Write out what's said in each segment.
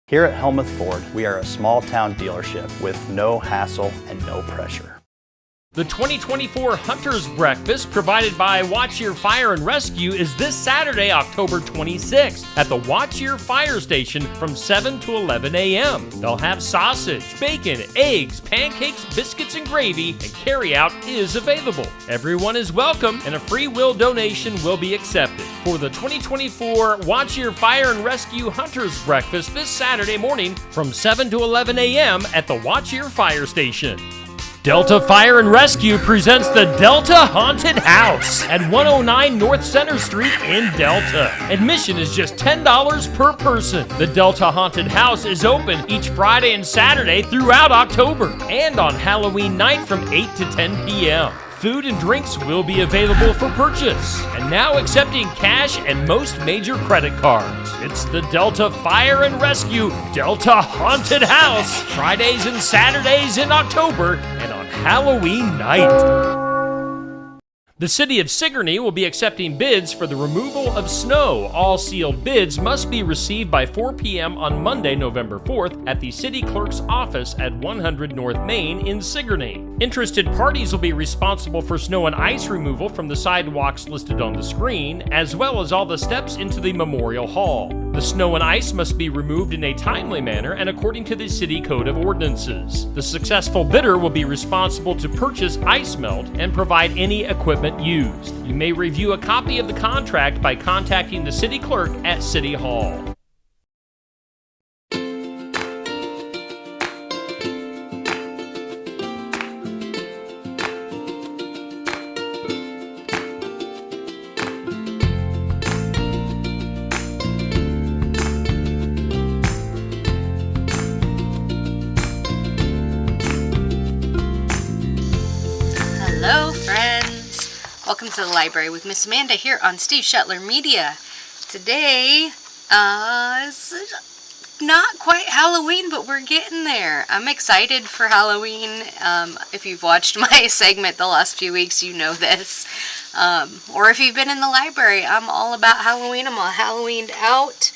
Here at Helmuth Ford, we are a small-town dealership with no hassle and no pressure. The 2024 Hunter's Breakfast, provided by Watch Your Fire and Rescue, is this Saturday, October 26th, at the Watch Your Fire Station from 7 to 11 a.m. They'll have sausage, bacon, eggs, pancakes, biscuits, and gravy, and carry-out is available. Everyone is welcome, and a free will donation will be accepted. For the 2024 Watch Your Fire and Rescue Hunter's Breakfast this Saturday morning from 7 to 11 a.m. at the Watch Your Fire Station. Delta Fire and Rescue presents the Delta Haunted House at 109 North Center Street in Delta. Admission is just $10 per person. The Delta Haunted House is open each Friday and Saturday throughout October and on Halloween night from 8 to 10 p.m. Food and drinks will be available for purchase, and now accepting cash and most major credit cards. It's the Delta Fire and Rescue Delta Haunted House, Fridays and Saturdays in October and on Halloween night. The City of Sigourney will be accepting bids for the removal of snow. All sealed bids must be received by 4 p.m. on Monday, November 4th at the City Clerk's office at 100 North Main in Sigourney. Interested parties will be responsible for snow and ice removal from the sidewalks listed on the screen, as well as all the steps into the Memorial Hall. The snow and ice must be removed in a timely manner and according to the City Code of Ordinances. The successful bidder will be responsible to purchase ice melt and provide any equipment used. You may review a copy of the contract by contacting the City Clerk at City Hall. Hello friends! Welcome to the library with Miss Amanda here on Steve Shetler Media. Today is not quite Halloween, but we're getting there. I'm excited for Halloween. If you've watched my segment the last few weeks, you know this. Or if you've been in the library, I'm all about Halloween. I'm all Halloweened out.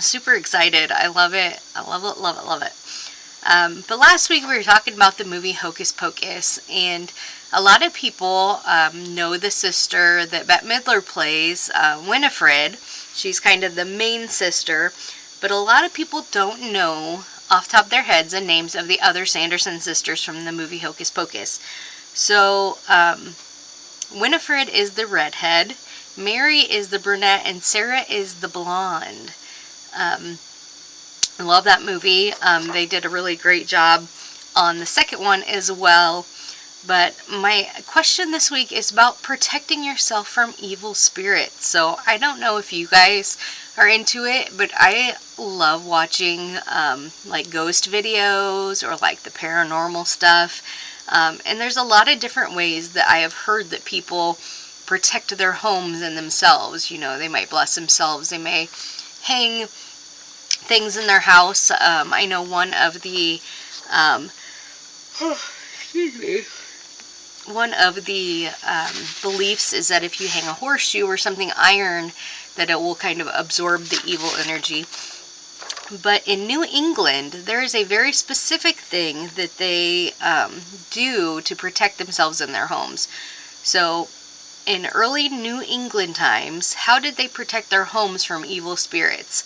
Super excited. I love it. I love it, love it, love it. But last week we were talking about the movie Hocus Pocus, and a lot of people know the sister that Bette Midler plays, Winifred. She's kind of the main sister, but a lot of people don't know off the top of their heads the names of the other Sanderson sisters from the movie Hocus Pocus. So Winifred is the redhead, Mary is the brunette, and Sarah is the blonde. I love that movie. They did a really great job on the second one as well. But my question this week is about protecting yourself from evil spirits. So I don't know if you guys are into it, but I love watching like ghost videos or like the paranormal stuff. And there's a lot of different ways that I have heard that people protect their homes and themselves. You know, they might bless themselves. They may hang things in their house. I know one of the beliefs is that if you hang a horseshoe or something iron, that it will kind of absorb the evil energy. But in New England, there is a very specific thing that they do to protect themselves in their homes. So in early New England times, how did they protect their homes from evil spirits?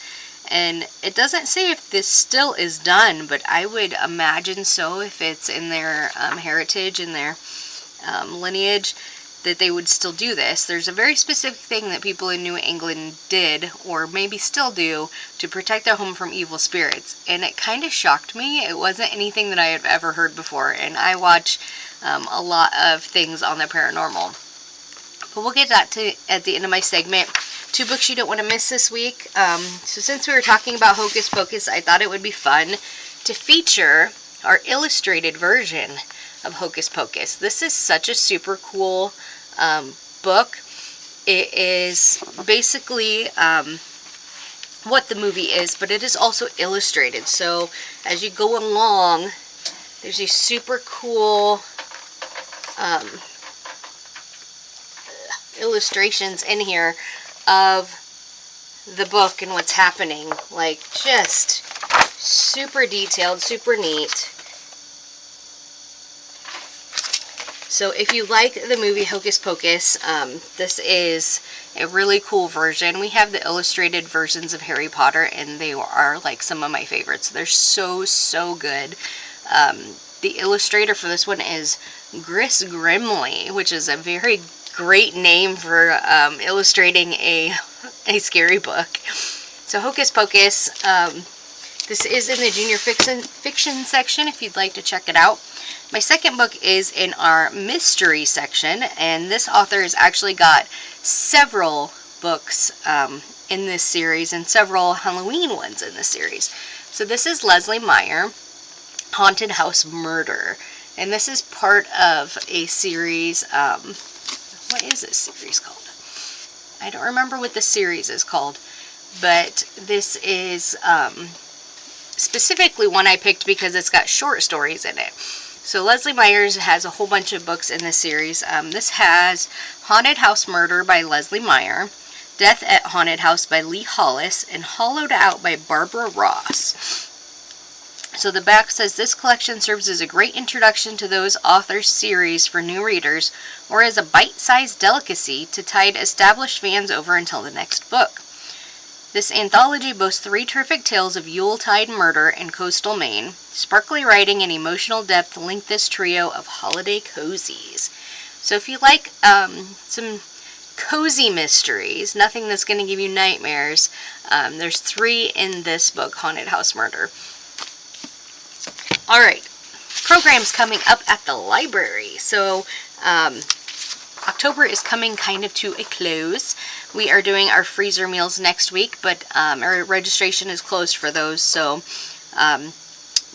And it doesn't say if this still is done, but I would imagine so if it's in their heritage, in their lineage, that they would still do this. There's a very specific thing that people in New England did, or maybe still do, to protect their home from evil spirits. And it kind of shocked me. It wasn't anything that I had ever heard before. And I watch a lot of things on the paranormal. But we'll get that to at the end of my segment. 2 books you don't want to miss this week. So since we were talking about Hocus Pocus, I thought it would be fun to feature our illustrated version of Hocus Pocus. This is such a super cool book. It is basically what the movie is, but it is also illustrated. So as you go along, there's these super cool illustrations in here of the book and what's happening. Like, just super detailed, super neat. So if you like the movie Hocus Pocus, this is a really cool version. We have the illustrated versions of Harry Potter, and they are like some of my favorites. They're so good. The illustrator for this one is Gris Grimley, which is a very great name for illustrating a scary book. So Hocus Pocus, this is in the junior fiction section if you'd like to check it out. My second book is in our mystery section, and this author has actually got several books in this series and several Halloween ones in this series. So this is Leslie Meyer, Haunted House Murder, and this is part of a series. What is this series called? I don't remember what the series is called, but this is specifically one I picked because it's got short stories in it. So Leslie Myers has a whole bunch of books in this series. This has Haunted House Murder by Leslie Meyer, Death at Haunted House by Lee Hollis, and Hollowed Out by Barbara Ross. So the back says, this collection serves as a great introduction to those authors' series for new readers, or as a bite-sized delicacy to tide established fans over until the next book. This anthology boasts 3 terrific tales of Yuletide murder in coastal Maine. Sparkly writing and emotional depth link this trio of holiday cozies. So if you like some cozy mysteries, nothing that's going to give you nightmares, there's 3 in this book, Haunted House Murder. Alright, programs coming up at the library. So October is coming kind of to a close. We are doing our freezer meals next week, but our registration is closed for those, so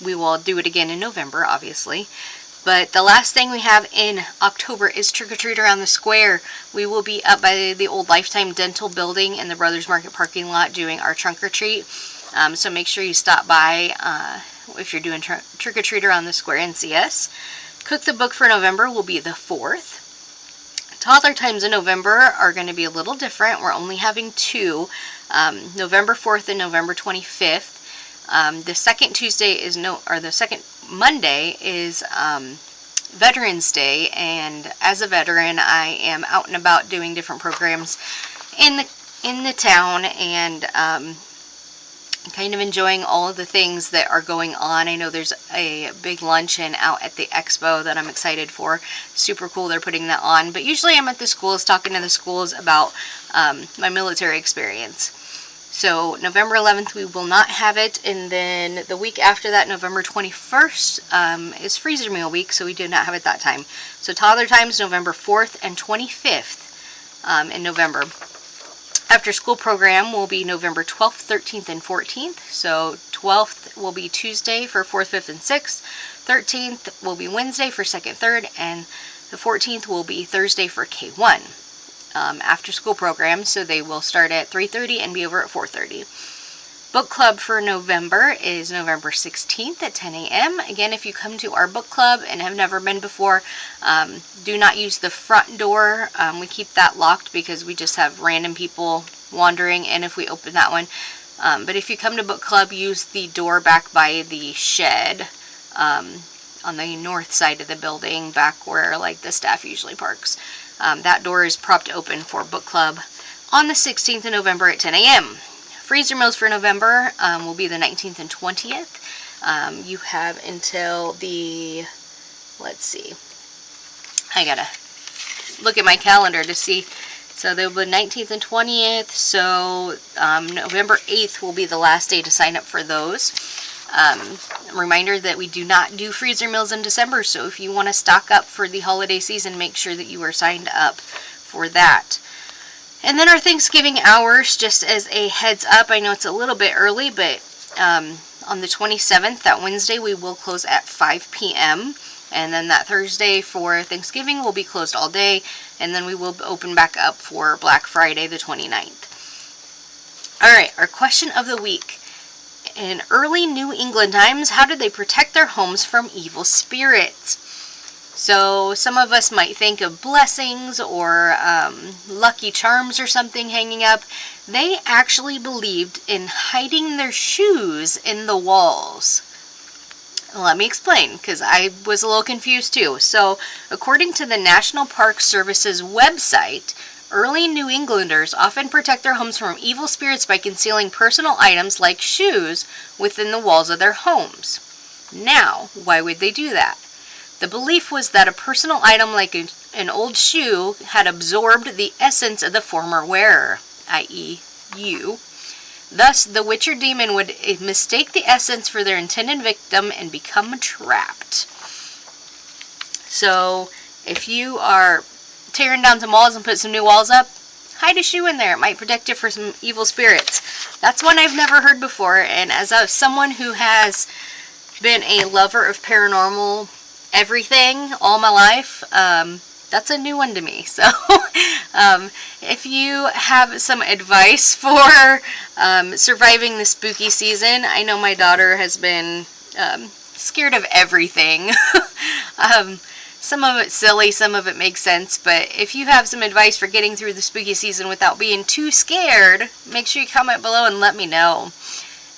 we will do it again in November, obviously. But the last thing we have in October is Trick or Treat Around the Square. We will be up by the old Lifetime Dental building in the Brothers Market parking lot doing our trunk or treat. So make sure you stop by if you're doing Trick or Treat Around the Square and see us. Cook the Book for November will be the 4th. Toddler times in November are going to be a little different. We're only having 2, November 4th and November 25th. The second second Monday is Veterans Day, and as a veteran, I am out and about doing different programs in the town, and kind of enjoying all of the things that are going on. I know there's a big luncheon out at the expo that I'm excited for. Super cool they're putting that on. But usually I'm at the schools talking to the schools about my military experience. So November 11th we will not have it, and then the week after that, November 21st, is freezer meal week, so we do not have it that time. So toddler times November 4th and 25th in November. After school program will be November 12th, 13th, and 14th. So 12th will be Tuesday for 4th, 5th, and 6th. 13th will be Wednesday for 2nd, 3rd, and the 14th will be Thursday for K1. After school program, so they will start at 3:30 and be over at 4:30. Book club for November is November 16th at 10 a.m. Again, if you come to our book club and have never been before, do not use the front door. We keep that locked because we just have random people wandering in if we open that one. But if you come to book club, use the door back by the shed on the north side of the building, back where like the staff usually parks. That door is propped open for book club on the 16th of November at 10 a.m. Freezer meals for November will be the 19th and 20th. You have until the, let's see, I gotta look at my calendar to see. So they'll be 19th and 20th, so November 8th will be the last day to sign up for those. Reminder that we do not do freezer meals in December, so if you want to stock up for the holiday season, make sure that you are signed up for that. And then our Thanksgiving hours, just as a heads up, I know it's a little bit early, but on the 27th, that Wednesday, we will close at 5 p.m. And then that Thursday for Thanksgiving will be closed all day, and then we will open back up for Black Friday, the 29th. All right, our question of the week. In early New England times, how did they protect their homes from evil spirits? So some of us might think of blessings or lucky charms or something hanging up. they actually believed in hiding their shoes in the walls. Let me explain, because I was a little confused too. So, according to the National Park Service's website, early New Englanders often protect their homes from evil spirits by concealing personal items like shoes within the walls of their homes. Now, why would they do that? The belief was that a personal item like an old shoe had absorbed the essence of the former wearer, i.e., you. Thus, the witch or demon would mistake the essence for their intended victim and become trapped. So, if you are tearing down some walls and put some new walls up, hide a shoe in there. It might protect you for some evil spirits. That's one I've never heard before, and as someone who has been a lover of paranormal everything all my life, that's a new one to me. So if you have some advice for surviving the spooky season, I know my daughter has been scared of everything. Some of it's silly, some of it makes sense, but if you have some advice for getting through the spooky season without being too scared, make sure you comment below and let me know.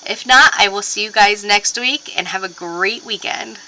If not, I will see you guys next week, and have a great weekend.